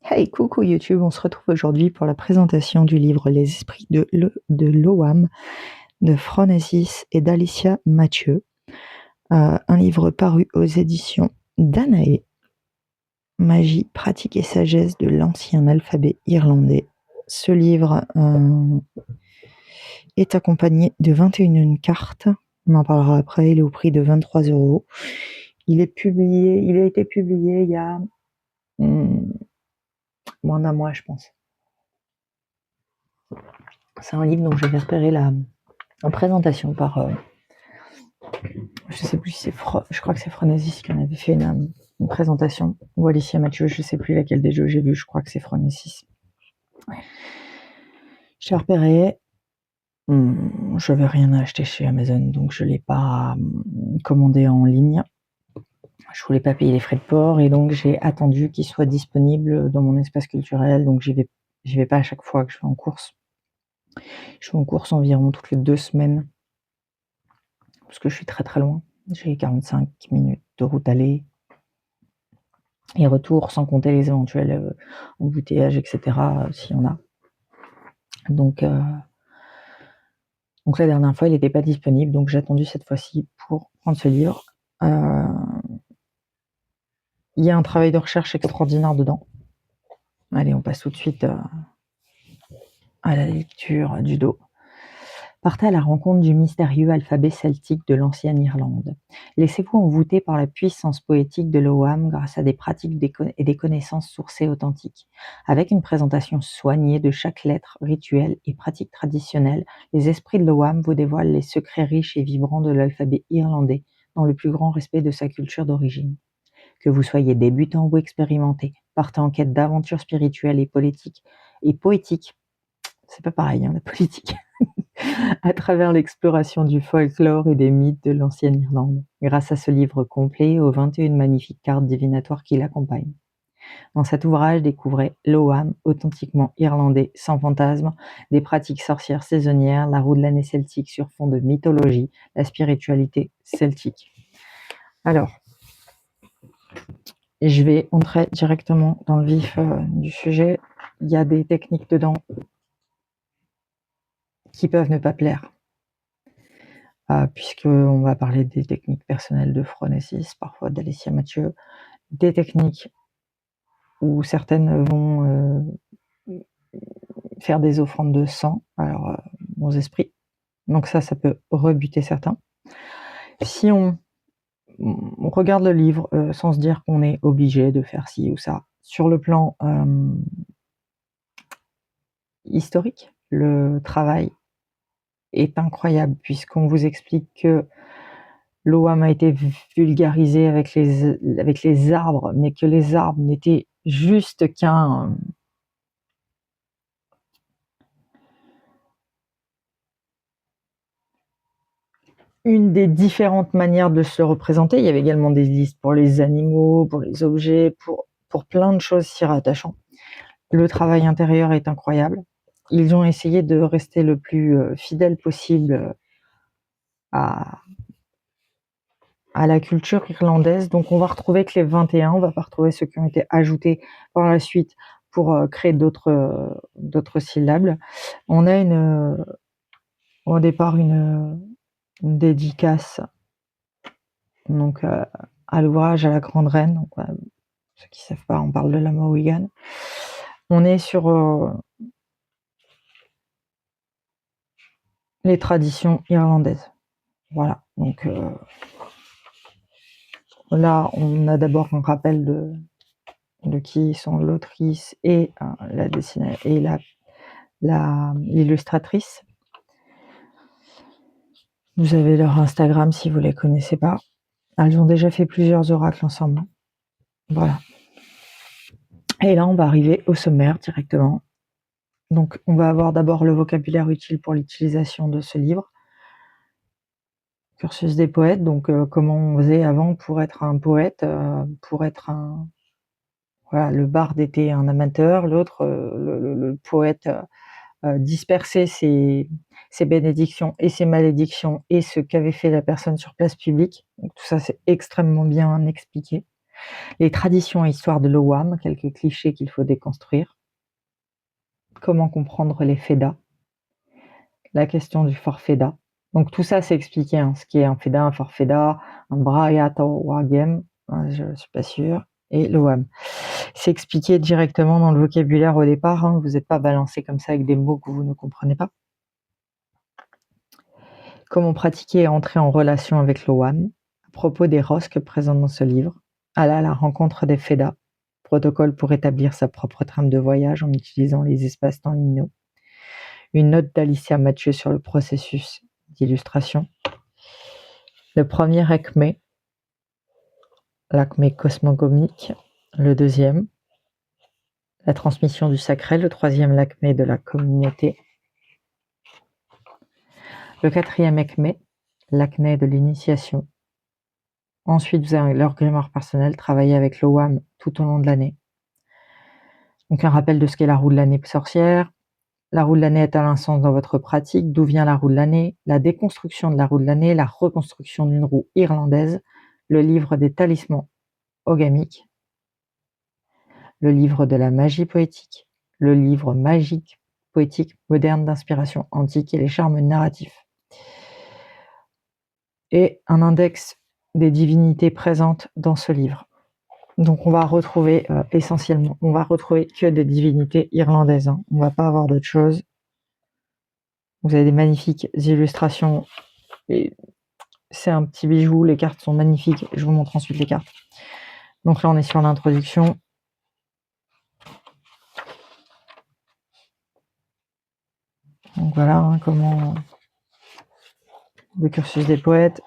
Hey, coucou YouTube, on se retrouve aujourd'hui pour la présentation du livre Les Esprits de l'Oham de Phronesis et d'Alicia Mathieu, un livre paru aux éditions Danae, Magie, pratique et sagesse de l'ancien alphabet irlandais. Ce livre est accompagné de 21 cartes, on en parlera après, il est au prix de 23 €. Il a été publié il y a moins d'un mois, je pense. C'est un livre dont je vais repérer en présentation par, je sais plus si je crois que c'est Phronesis qui en avait fait une présentation, ou Alicia Mathieu, je sais plus laquelle des jeux j'ai vu, je crois que c'est Phronesis. Je l'ai repéré, je n'avais rien à acheter chez Amazon, donc je ne l'ai pas commandé en ligne. Je voulais pas payer les frais de port et donc j'ai attendu qu'il soit disponible dans mon espace culturel, donc j'y vais pas à chaque fois que je vais en course. Je vais en course environ toutes les 2 semaines, parce que je suis très très loin. J'ai 45 minutes de route aller et retour, sans compter les éventuels embouteillages, etc., s'il y en a. Donc la dernière fois, il n'était pas disponible, donc j'ai attendu cette fois-ci pour prendre ce livre. Il y a un travail de recherche extraordinaire dedans. Allez, on passe tout de suite à la lecture du dos. Partez à la rencontre du mystérieux alphabet celtique de l'ancienne Irlande. Laissez-vous envoûter par la puissance poétique de l'Oham grâce à des pratiques et des connaissances sourcées authentiques. Avec une présentation soignée de chaque lettre, rituel et pratique traditionnelle, les esprits de l'Oham vous dévoilent les secrets riches et vibrants de l'alphabet irlandais, dans le plus grand respect de sa culture d'origine. Que vous soyez débutant ou expérimenté, partez en quête d'aventures spirituelles et poétiques. C'est pas pareil, la politique. À travers l'exploration du folklore et des mythes de l'ancienne Irlande, grâce à ce livre complet et aux 21 magnifiques cartes divinatoires qui l'accompagnent. Dans cet ouvrage, découvrez l'Oham, authentiquement irlandais, sans fantasme, des pratiques sorcières saisonnières, la roue de l'année celtique sur fond de mythologie, la spiritualité celtique. Alors, je vais entrer directement dans le vif du sujet. Il y a des techniques dedans qui peuvent ne pas plaire. Puisqu'on va parler des techniques personnelles de Phronesis, parfois d'Alicia Mathieu, des techniques où certaines vont faire des offrandes de sang aux esprits. Donc ça peut rebuter certains. Si on regarde le livre sans se dire qu'on est obligé de faire ci ou ça, sur le plan historique, le travail est incroyable puisqu'on vous explique que l'Oham a été vulgarisé avec les arbres, mais que les arbres n'étaient juste une des différentes manières de se représenter. Il y avait également des listes pour les animaux, pour les objets, pour plein de choses s'y rattachant. Le travail intérieur est incroyable. Ils ont essayé de rester le plus fidèle possible à la culture irlandaise. Donc on va retrouver que les 21, on va pas retrouver ceux qui ont été ajoutés par la suite pour créer d'autres syllabes. On a au départ une dédicace donc à l'ouvrage à la Grande Reine. Donc, ceux qui savent pas, on parle de la Mawigan. On est sur les traditions irlandaises. Voilà, donc là on a d'abord un rappel de qui sont l'autrice et la dessinatrice et l'illustratrice. Vous avez leur Instagram si vous les connaissez pas. Elles ont déjà fait plusieurs oracles ensemble. Voilà. Et là, on va arriver au sommaire directement. Donc, on va avoir d'abord le vocabulaire utile pour l'utilisation de ce livre. Cursus des poètes, donc comment on faisait avant pour être un poète, pour être un... Voilà, le barde était un amateur, l'autre, le poète, dispersait ses bénédictions et ses malédictions et ce qu'avait fait la personne sur place publique. Donc tout ça, c'est extrêmement bien expliqué. Les traditions et histoires de l'Ogham, quelques clichés qu'il faut déconstruire. Comment comprendre les Fedas. La question du forfait-da. Donc tout ça, c'est expliqué, ce qui est un Feda, un forfait-da, un Brayata Wagem, je ne suis pas sûre, et l'Ogham. C'est expliqué directement dans le vocabulaire au départ, vous n'êtes pas balancé comme ça avec des mots que vous ne comprenez pas. Comment pratiquer et entrer en relation avec l'Ogham, à propos des rosques présents dans ce livre, aller à la rencontre des Fedas, protocole pour établir sa propre trame de voyage en utilisant les espaces-temps liminaux. Une note d'Alicia Mathieu sur le processus d'illustration. Le premier acmé, l'acmé cosmogonique. Le deuxième, la transmission du sacré. Le troisième, l'acmé de la communauté. Le quatrième acmé, l'acmé de l'initiation. Ensuite, vous avez leur grimoire personnel, travailler avec l'Ogham tout au long de l'année. Donc un rappel de ce qu'est la roue de l'année sorcière. La roue de l'année est à l'insens dans votre pratique. D'où vient la roue de l'année? La déconstruction de la roue de l'année, la reconstruction d'une roue irlandaise, le livre des talismans oghamiques, le livre de la magie poétique, le livre magique poétique moderne d'inspiration antique et les charmes narratifs. Et un index des divinités présentes dans ce livre. Donc on va retrouver essentiellement, on va retrouver que des divinités irlandaises. On va pas avoir d'autres choses. Vous avez des magnifiques illustrations. Et c'est un petit bijou, les cartes sont magnifiques. Je vous montre ensuite les cartes. Donc là on est sur l'introduction. Donc voilà comment le cursus des poètes.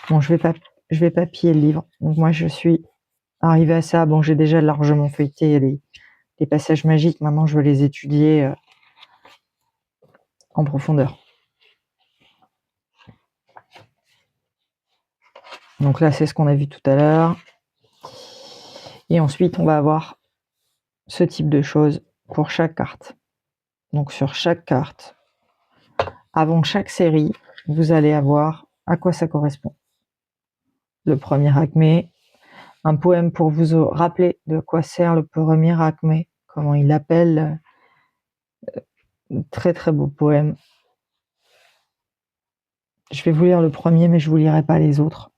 Bon, je vais papiller le livre. Donc moi je suis arrivée à ça. Bon, j'ai déjà largement feuilleté les passages magiques. Maintenant je veux les étudier en profondeur. Donc là c'est ce qu'on a vu tout à l'heure. Et ensuite on va avoir ce type de choses pour chaque carte. Donc sur chaque carte, avant chaque série, vous allez avoir à quoi ça correspond. Le premier acmé, un poème pour vous rappeler de quoi sert le premier acmé, comment il appelle. Très très beau poème. Je vais vous lire le premier, mais je vous lirai pas les autres.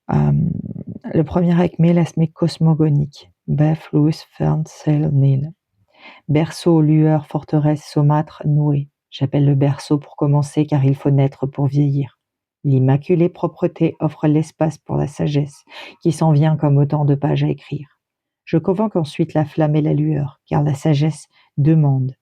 Le premier acmé, l'asmé cosmogonique. Beth Louis Fern Sail Nil. Berceau, lueur, forteresse, saumâtre, nouée. J'appelle le berceau pour commencer, car il faut naître pour vieillir. L'immaculée propreté offre l'espace pour la sagesse, qui s'en vient comme autant de pages à écrire. Je convoque ensuite la flamme et la lueur, car la sagesse demande.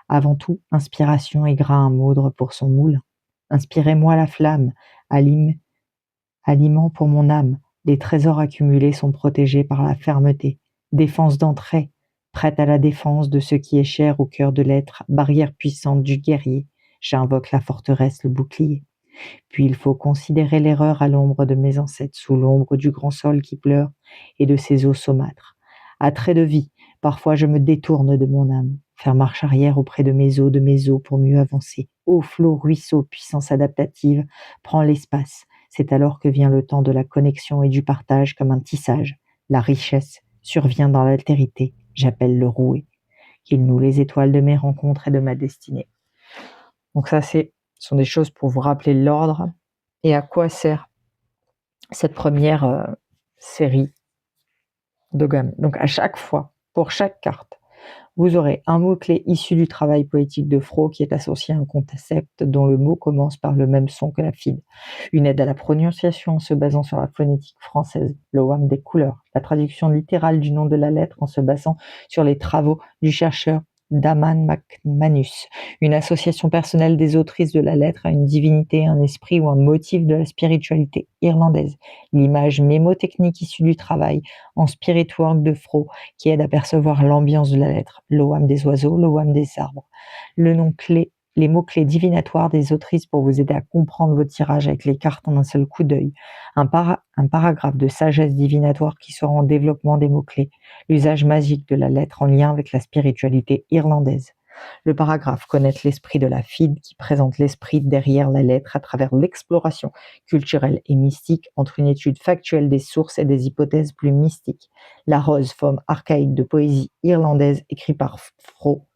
Avant tout, inspiration et grain moudre pour son moulin. Inspirez-moi la flamme, aliment pour mon âme. Les trésors accumulés sont protégés par la fermeté. Défense d'entrée, prête à la défense de ce qui est cher au cœur de l'être, barrière puissante du guerrier. J'invoque la forteresse, le bouclier. Puis il faut considérer l'erreur à l'ombre de mes ancêtres, sous l'ombre du grand sol qui pleure et de ses eaux saumâtres. À trait de vie, parfois je me détourne de mon âme, faire marche arrière auprès de mes eaux pour mieux avancer. Ô flot, ruisseau, puissance adaptative, prends l'espace. C'est alors que vient le temps de la connexion et du partage comme un tissage. La richesse survient dans l'altérité. J'appelle le rouet. Qu'il noue les étoiles de mes rencontres et de ma destinée. Donc ça, ce sont des choses pour vous rappeler l'ordre et à quoi sert cette première série d'Ogham. Donc à chaque fois, pour chaque carte, vous aurez un mot-clé issu du travail poétique de Fro qui est associé à un concept dont le mot commence par le même son que la fide. Une aide à la prononciation en se basant sur la phonétique française, l'Ogham des couleurs, la traduction littérale du nom de la lettre en se basant sur les travaux du chercheur Daman McManus, une association personnelle des autrices de la lettre à une divinité, un esprit ou un motif de la spiritualité irlandaise, l'image mémotechnique issue du travail en spirit work de Fro qui aide à percevoir l'ambiance de la lettre, l'Ogham des oiseaux, l'Ogham des arbres, le nom clé, les mots-clés divinatoires des autrices pour vous aider à comprendre vos tirages avec les cartes en un seul coup d'œil, un paragraphe de sagesse divinatoire qui sera en développement des mots-clés, l'usage magique de la lettre en lien avec la spiritualité irlandaise, Le paragraphe, connaître l'esprit de la FID qui présente l'esprit derrière la lettre à travers l'exploration culturelle et mystique entre une étude factuelle des sources et des hypothèses plus mystiques. La Rose, forme archaïque de poésie irlandaise écrite par Fro,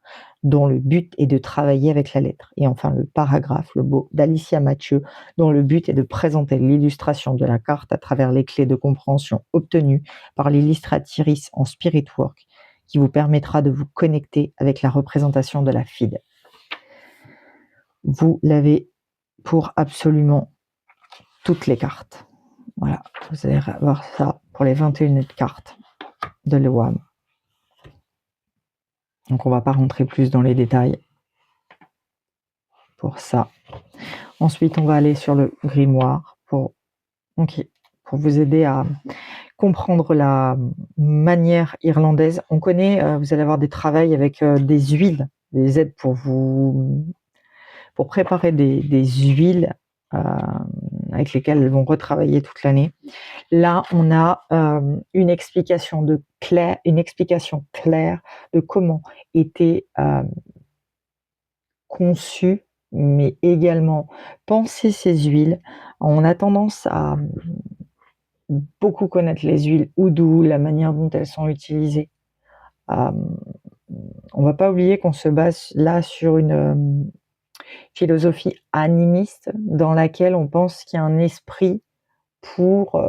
dont le but est de travailler avec la lettre. Et enfin le paragraphe, le beau, d'Alicia Mathieu, dont le but est de présenter l'illustration de la carte à travers les clés de compréhension obtenues par l'illustratrice en Spiritwork, qui vous permettra de vous connecter avec la représentation de la FID. Vous l'avez pour absolument toutes les cartes. Voilà, vous allez avoir ça pour les 21 cartes de l'EWAM. Donc on ne va pas rentrer plus dans les détails pour ça. Ensuite, on va aller sur le grimoire pour vous aider à comprendre la manière irlandaise. On connaît, vous allez avoir des travails avec des huiles, des aides pour préparer des huiles avec lesquelles elles vont retravailler toute l'année. Là, on a une explication claire de comment étaient conçues, mais également penser ces huiles. On a tendance à beaucoup connaître les huiles oudou, la manière dont elles sont utilisées. On ne va pas oublier qu'on se base là sur une philosophie animiste dans laquelle on pense qu'il y a un esprit pour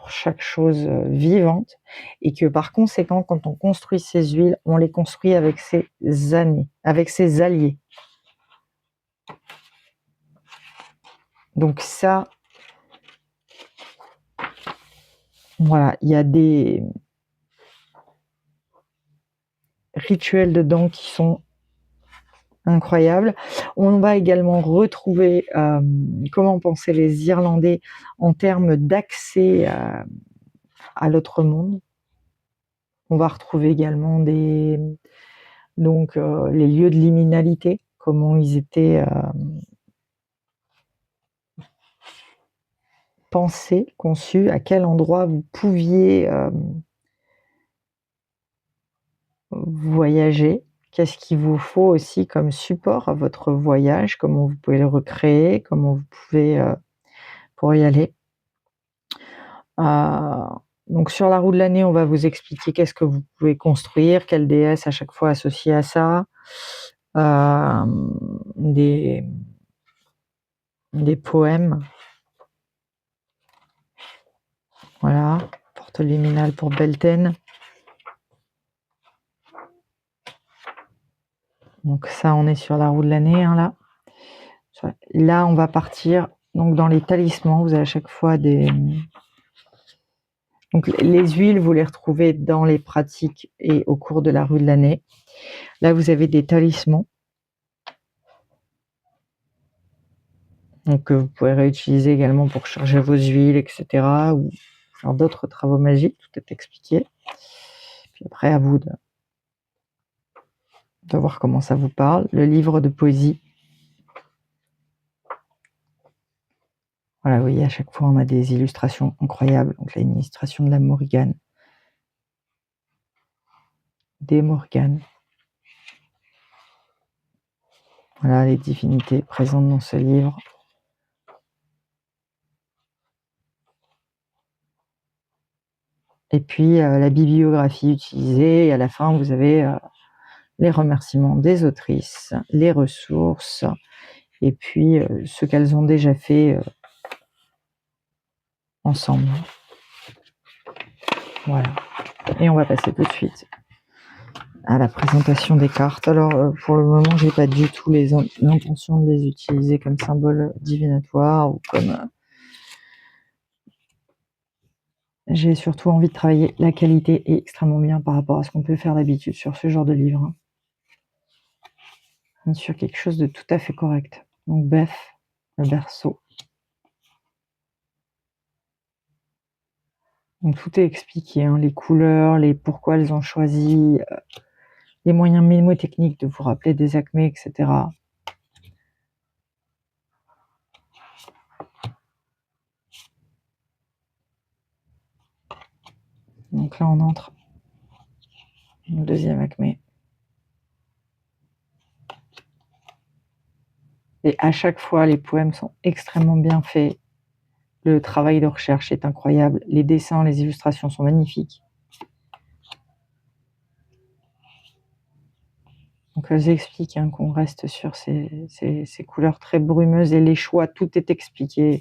chaque chose vivante et que par conséquent, quand on construit ces huiles, on les construit avec ses alliés. Donc ça, voilà, il y a des rituels dedans qui sont incroyables. On va également retrouver comment pensaient les Irlandais en termes d'accès à l'autre monde. On va retrouver également les lieux de liminalité, comment ils étaient pensés, conçus, à quel endroit vous pouviez voyager, qu'est-ce qu'il vous faut aussi comme support à votre voyage, comment vous pouvez le recréer, comment vous pouvez pour y aller. Donc sur la roue de l'année, on va vous expliquer qu'est-ce que vous pouvez construire, quelle déesse à chaque fois associée à ça, des poèmes. Voilà, porte liminale pour Beltane. Donc ça, on est sur la roue de l'année, hein, là. Là, on va partir donc dans les talismans. Vous avez à chaque fois des... Donc les huiles, vous les retrouvez dans les pratiques et au cours de la rue de l'année. Là, vous avez des talismans. Donc vous pouvez réutiliser également pour charger vos huiles, etc. ou faire d'autres travaux magiques, tout est expliqué. Puis après, à vous de voir comment ça vous parle. Le livre de poésie. Voilà, vous voyez, à chaque fois, on a des illustrations incroyables. Donc là, une illustration de la Morrigan. Des Morgan. Voilà les divinités présentes dans ce livre. Et puis la bibliographie utilisée, et à la fin vous avez les remerciements des autrices, les ressources, et puis ce qu'elles ont déjà fait ensemble. Voilà. Et on va passer tout de suite à la présentation des cartes. Alors pour le moment, j'ai pas du tout l'intention de les utiliser comme symbole divinatoire ou comme... J'ai surtout envie de travailler la qualité et extrêmement bien par rapport à ce qu'on peut faire d'habitude sur ce genre de livre. Sur quelque chose de tout à fait correct. Donc Beth, le berceau. Donc tout est expliqué, hein, les couleurs, les pourquoi elles ont choisi, les moyens mnémotechniques de vous rappeler des acmés, etc. Donc là on entre au deuxième acmé. Et à chaque fois, les poèmes sont extrêmement bien faits. Le travail de recherche est incroyable. Les dessins, les illustrations sont magnifiques. Donc, j'explique qu'on reste sur ces couleurs très brumeuses et les choix, tout est expliqué.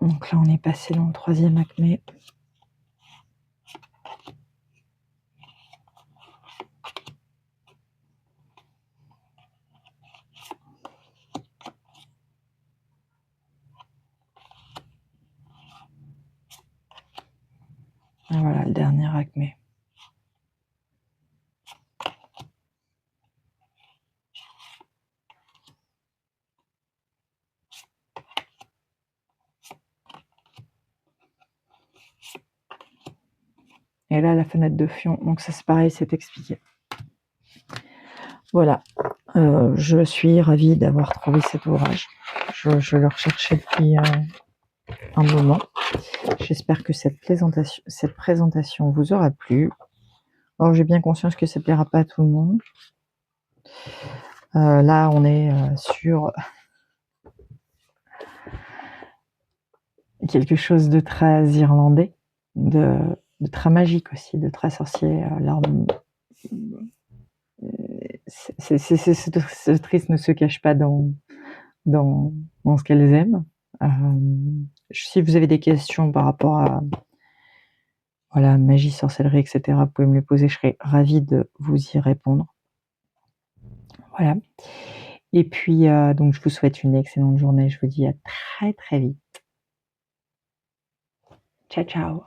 Donc là, on est passé dans le 3e acmé. Et voilà, le dernier acmé. Et là, la fenêtre de fion, donc ça c'est pareil, c'est expliqué. Voilà, je suis ravie d'avoir trouvé cet ouvrage. Je le recherchais depuis un moment. J'espère que cette présentation vous aura plu. Alors, j'ai bien conscience que ça ne plaira pas à tout le monde. Là, on est sur quelque chose de très irlandais, de très magique aussi, de très sorcier. Ces autrices ne se cachent pas dans ce qu'elles aiment. Si vous avez des questions par rapport à voilà, magie, sorcellerie, etc., vous pouvez me les poser, je serai ravie de vous y répondre. Voilà. Et puis, donc, je vous souhaite une excellente journée. Je vous dis à très, très vite. Ciao, ciao.